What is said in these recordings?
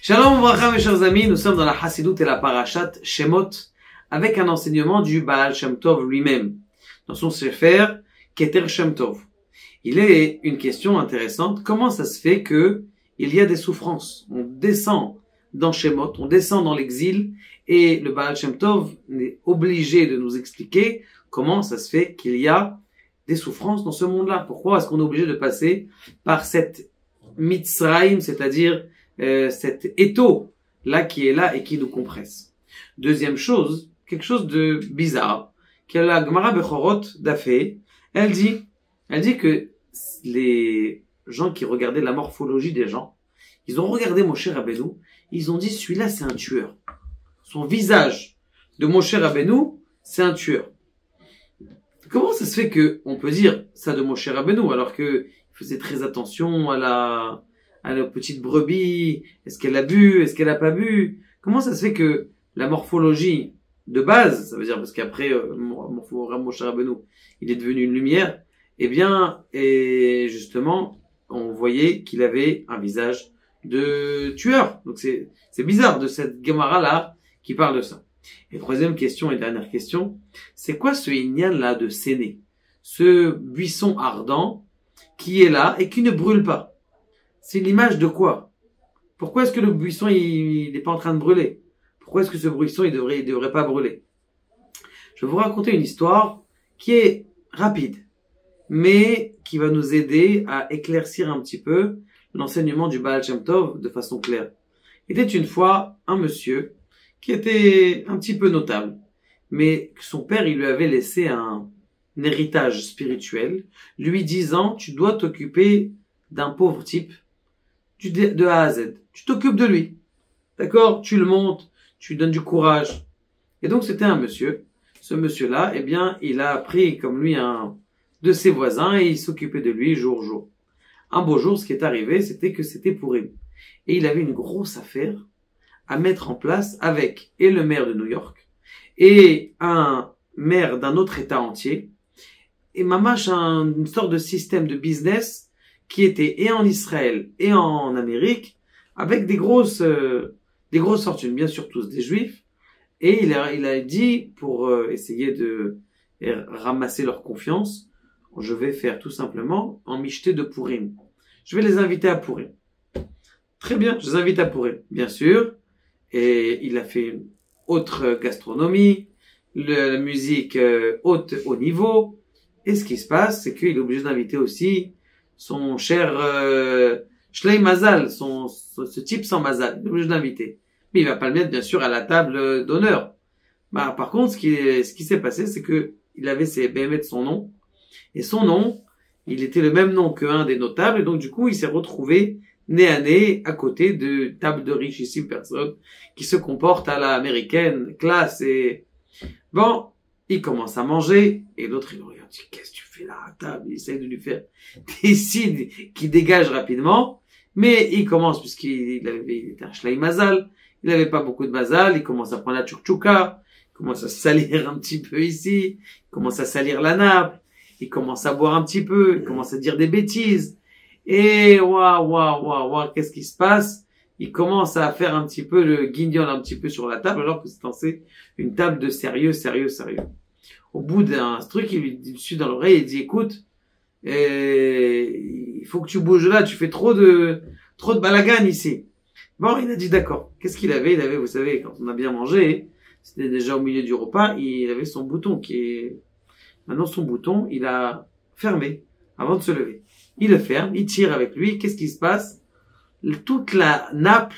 Shalom Ouvracha mes chers amis, nous sommes dans la Hasidut et la Parashat Shemot avec un enseignement du Baal Shem Tov lui-même dans son Sefer Keter Shem Tov. Il est une question intéressante, comment ça se fait que il y a des souffrances? On descend dans Shemot, on descend dans l'exil et le Baal Shem Tov est obligé de nous expliquer comment ça se fait qu'il y a des souffrances dans ce monde-là. Pourquoi est-ce qu'on est obligé de passer par cette Mitzrayim, c'est-à-dire cet étau là qui est là et qui nous compresse. Deuxième chose, quelque chose de bizarre, que la Gemara Bechorot d'Afé, elle dit que les gens qui regardaient la morphologie des gens, ils ont regardé Moshe Rabbeinu, ils ont dit celui-là c'est un tueur. Son visage de Moshe Rabbeinu, c'est un tueur. Comment ça se fait que on peut dire ça de Moshe Rabbeinu alors que il faisait très attention à la petite brebis, est-ce qu'elle a bu, est-ce qu'elle a pas bu? Comment ça se fait que la morphologie de base, ça veut dire parce qu'après Moshe Rabbeinu, il est devenu une lumière, et justement, on voyait qu'il avait un visage de tueur. Donc c'est bizarre de cette Gemara là qui parle de ça. Et troisième question et dernière question, c'est quoi ce inyan là de Séné, ce buisson ardent qui est là et qui ne brûle pas? C'est l'image de quoi? Pourquoi est-ce que le buisson il n'est pas en train de brûler? Pourquoi est-ce que ce buisson il devrait pas brûler? Je vais vous raconter une histoire qui est rapide, mais qui va nous aider à éclaircir un petit peu l'enseignement du Baal Shem Tov de façon claire. Il était une fois un monsieur qui était un petit peu notable, mais son père il lui avait laissé un héritage spirituel, lui disant tu dois t'occuper d'un pauvre type de A à Z. Tu t'occupes de lui. D'accord? Tu le montes, tu lui donnes du courage. Et donc, c'était un monsieur. Ce monsieur-là, il a pris comme lui un de ses voisins et il s'occupait de lui jour. Un beau jour, ce qui est arrivé, c'était que c'était Pourim. Et il avait une grosse affaire à mettre en place avec et le maire de New York et un maire d'un autre État entier. Et mamache, une sorte de système de business qui était et en Israël et en Amérique, avec des grosses fortunes, bien sûr tous des juifs, et il a dit, pour essayer de ramasser leur confiance, je vais faire tout simplement en michté de Pourim. Je vais les inviter à Pourim. Très bien, je les invite à Pourim, bien sûr, et il a fait une autre gastronomie, la musique haute au niveau, et ce qui se passe, c'est qu'il est obligé d'inviter aussi son cher Shlei Mazal, ce type sans Mazal, il est obligé d'inviter. Mais il va pas le mettre, bien sûr, à la table d'honneur. Par contre, ce qui s'est passé, c'est que il avait ses BMF de son nom, et son nom, il était le même nom qu'un des notables, et donc du coup, il s'est retrouvé nez à nez à côté de tables de richissimes personnes qui se comportent à la américaine, classe, et bon, il commence à manger, et l'autre, il le regarde, qu'est-ce que tu fais là à table? Il essaie de lui faire des signes qui dégagent rapidement, mais il commence, puisqu'il était un Shlei Mazal, il n'avait pas beaucoup de Mazal, il commence à prendre la tchouk-tchouka, il commence à salir un petit peu ici, il commence à salir la nappe, il commence à boire un petit peu, il commence à dire des bêtises, et waouh, qu'est-ce qui se passe? Il commence à faire un petit peu le guignol un petit peu sur la table, alors que c'est censé une table de sérieux. Au bout d'un truc, il lui dit dans l'oreille, il dit, écoute, il faut que tu bouges là, tu fais trop de balagan ici. Bon, il a dit d'accord. Qu'est-ce qu'il avait? Il avait, vous savez, quand on a bien mangé, c'était déjà au milieu du repas, il avait son bouton maintenant son bouton, il a fermé avant de se lever. Il le ferme, il tire avec lui, qu'est-ce qui se passe? Toute la nappe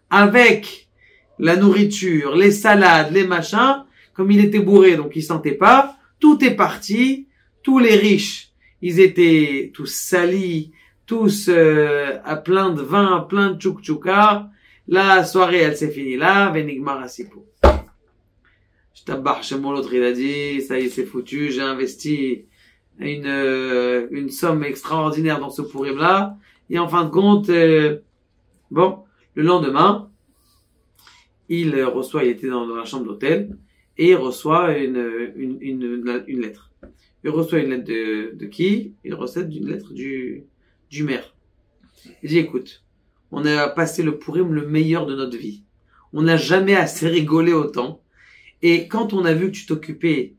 avec la nourriture, les salades, les machins, comme il était bourré, donc il sentait pas, tout est parti, tous les riches, ils étaient tous salis, tous à plein de vin, plein de tchouk-tchouka, la soirée elle s'est finie là, Venigmar Asipo. Je tabarre chez mon l'autre, il a dit, ça y est c'est foutu, j'ai investi une somme extraordinaire dans ce pourim là, et en fin de compte, bon, le lendemain, il était dans la chambre d'hôtel, et il reçoit une lettre. Il reçoit une lettre de qui? Il reçoit une lettre du maire. Il dit, écoute, on a passé le Purim le meilleur de notre vie. On n'a jamais assez rigolé autant. Et quand on a vu que tu t'occupais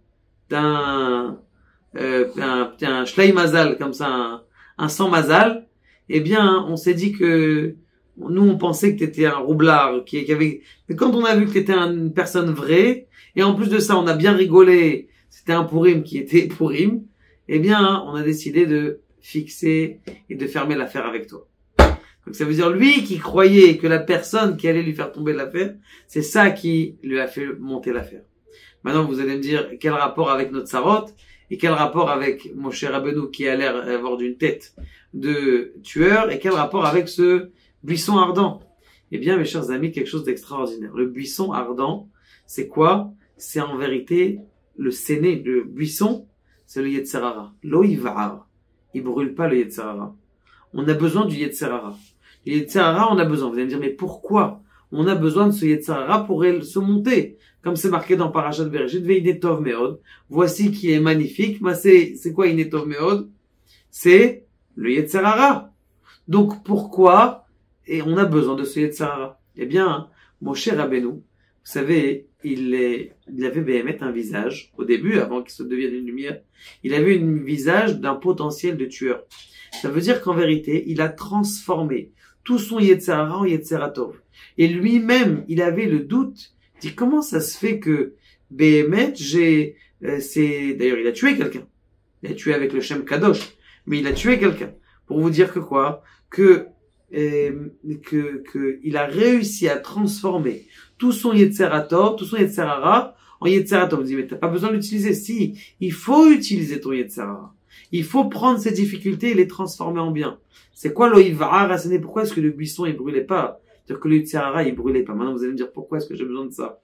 d'un un Shlei Mazal, comme ça, un sans Mazal, eh bien, on s'est dit que nous, on pensait que tu étais un roublard, qui avait... Mais quand on a vu que tu étais une personne vraie, et en plus de ça, on a bien rigolé, c'était un Purim qui était Purim, eh bien, on a décidé de fixer et de fermer l'affaire avec toi. Donc ça veut dire, lui qui croyait que la personne qui allait lui faire tomber l'affaire, c'est ça qui lui a fait monter l'affaire. Maintenant, vous allez me dire, quel rapport avec notre Sarot, et quel rapport avec Moshe Rabbeinu qui a l'air avoir d'une tête de tueur, et quel rapport avec ce buisson ardent? Eh bien, mes chers amis, quelque chose d'extraordinaire. Le buisson ardent, c'est quoi? C'est en vérité le séné, le buisson, c'est le Yetzer Hara. Lo Yiv'ar. Il brûle pas le Yetzer Hara. On a besoin du Yetzer Hara. Du Yetzer Hara, on a besoin. Vous allez me dire, mais pourquoi on a besoin de ce Yetzer Hara pour se monter? Comme c'est marqué dans Parashat Bereshit, Ve'inetov Meod. Voici qui est magnifique. Bah, c'est quoi Inetov Meod? C'est le Yetzer Hara. Donc, pourquoi et on a besoin de ce Yetzer Hara? Eh bien, Moshe Rabbeinu, vous savez, il avait béhémet un visage, au début, avant qu'il se devienne une lumière, il avait un visage d'un potentiel de tueur. Ça veut dire qu'en vérité, il a transformé tout son Yetzer Hara en Yetzer Tov. Et lui-même, il avait le doute, il dit, comment ça se fait que béhémet, d'ailleurs, il a tué quelqu'un. Il a tué avec le Shem Kadosh. Mais il a tué quelqu'un. Pour vous dire que quoi? Que il a réussi à transformer tout son Yetzer Tov, tout son Yetzer Hara en Yetzer Tov. Vous dites, mais t'as pas besoin d'utiliser. Si, il faut utiliser ton Yetzer Hara. Il faut prendre ces difficultés et les transformer en bien. C'est quoi l'Oivara? Pourquoi est-ce que le buisson, il brûlait pas? C'est-à-dire que le Yetzer Hara, il brûlait pas. Maintenant, vous allez me dire, pourquoi est-ce que j'ai besoin de ça?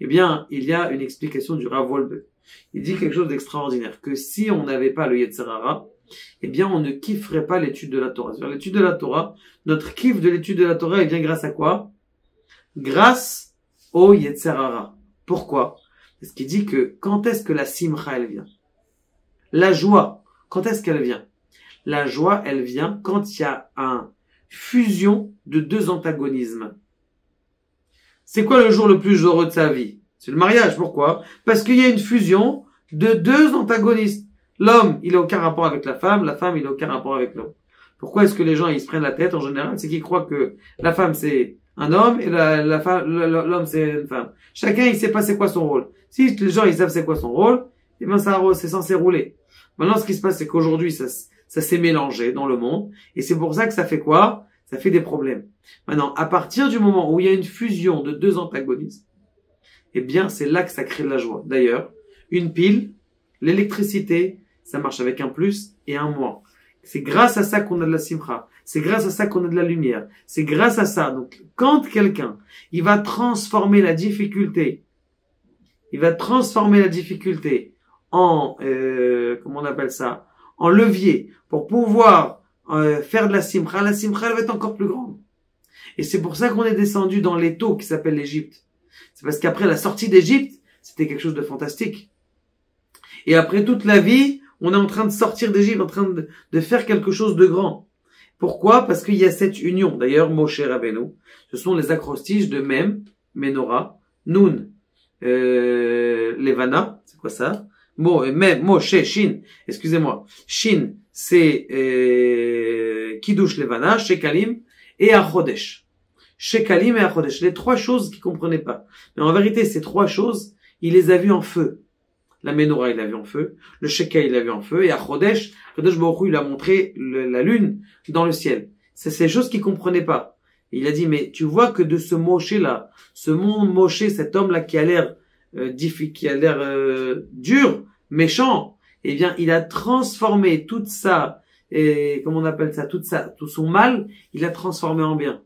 Eh bien, il y a une explication du Rav Wolbe. Il dit quelque chose d'extraordinaire, que si on n'avait pas le Yetzer Hara, eh bien, on ne kifferait pas l'étude de la Torah. Sur l'étude de la Torah, notre kiff de l'étude de la Torah, il vient grâce à quoi? Grâce au Yetzer Hara. Pourquoi? Parce qu'il dit que quand est-ce que la simcha, elle vient? La joie, quand est-ce qu'elle vient? La joie, elle vient quand il y a une fusion de deux antagonismes. C'est quoi le jour le plus heureux de sa vie? C'est le mariage. Pourquoi? Parce qu'il y a une fusion de deux antagonistes. L'homme, il n'a aucun rapport avec la femme, il n'a aucun rapport avec l'homme. Pourquoi est-ce que les gens, ils se prennent la tête en général? C'est qu'ils croient que la femme, c'est un homme et l'homme, c'est une femme. Chacun, il sait pas c'est quoi son rôle. Si les gens, ils savent c'est quoi son rôle, eh ben, ça, c'est censé rouler. Maintenant, ce qui se passe, c'est qu'aujourd'hui, ça s'est mélangé dans le monde. Et c'est pour ça que ça fait quoi? Ça fait des problèmes. Maintenant, à partir du moment où il y a une fusion de deux antagonistes, eh bien, c'est là que ça crée de la joie. D'ailleurs, une pile, l'électricité, ça marche avec un plus et un moins. C'est grâce à ça qu'on a de la simcha. C'est grâce à ça qu'on a de la lumière. C'est grâce à ça. Donc, quand quelqu'un, il va transformer la difficulté, en, comment on appelle ça, en levier pour pouvoir faire de la simcha elle va être encore plus grande. Et c'est pour ça qu'on est descendu dans l'étau qui s'appelle l'Égypte. C'est parce qu'après la sortie d'Égypte, c'était quelque chose de fantastique. Et après toute la vie, on est en train de sortir d'Égypte, en train de faire quelque chose de grand. Pourquoi? Parce qu'il y a cette union. D'ailleurs, Moshe Rabbeinu, ce sont les acrostiches de Mem, Menorah, Nun, Levana, c'est quoi ça? Mem, Moshe, Shin, excusez-moi. Shin, c'est Kiddush Levana, Shekalim et Achodesh. Shekalim et Achodesh, les trois choses qu'il comprenait pas. Mais en vérité, ces trois choses, il les a vues en feu. La Menorah, il l'a vu en feu. Le Shekel, il l'a vu en feu. Et à Chodesh, Kadosh Baruch Hu, il a montré la lune dans le ciel. C'est ces choses qu'il comprenait pas. Et il a dit, mais tu vois que de ce Moshe-là, ce Moshe, cet homme-là qui a l'air dur, méchant, eh bien, il a transformé toute ça, et comment on appelle ça, tout son mal, il l'a transformé en bien.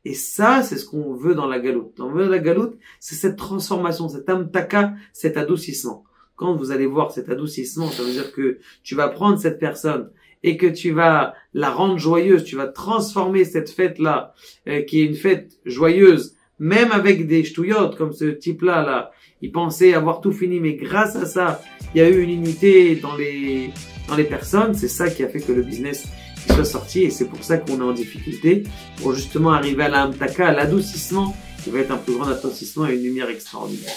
Et ça, c'est ce qu'on veut dans la galoute. Dans la galoute, c'est cette transformation, cet amtaka, cet adoucissement. Quand vous allez voir cet adoucissement, ça veut dire que tu vas prendre cette personne et que tu vas la rendre joyeuse, tu vas transformer cette fête-là, qui est une fête joyeuse, même avec des ch'touillottes, comme ce type-là, là. Il pensait avoir tout fini, mais grâce à ça, il y a eu une unité dans les personnes. C'est ça qui a fait que le business, qu'il soit sorti et c'est pour ça qu'on est en difficulté pour justement arriver à la Hamtaka, à l'adoucissement qui va être un plus grand adoucissement et une lumière extraordinaire.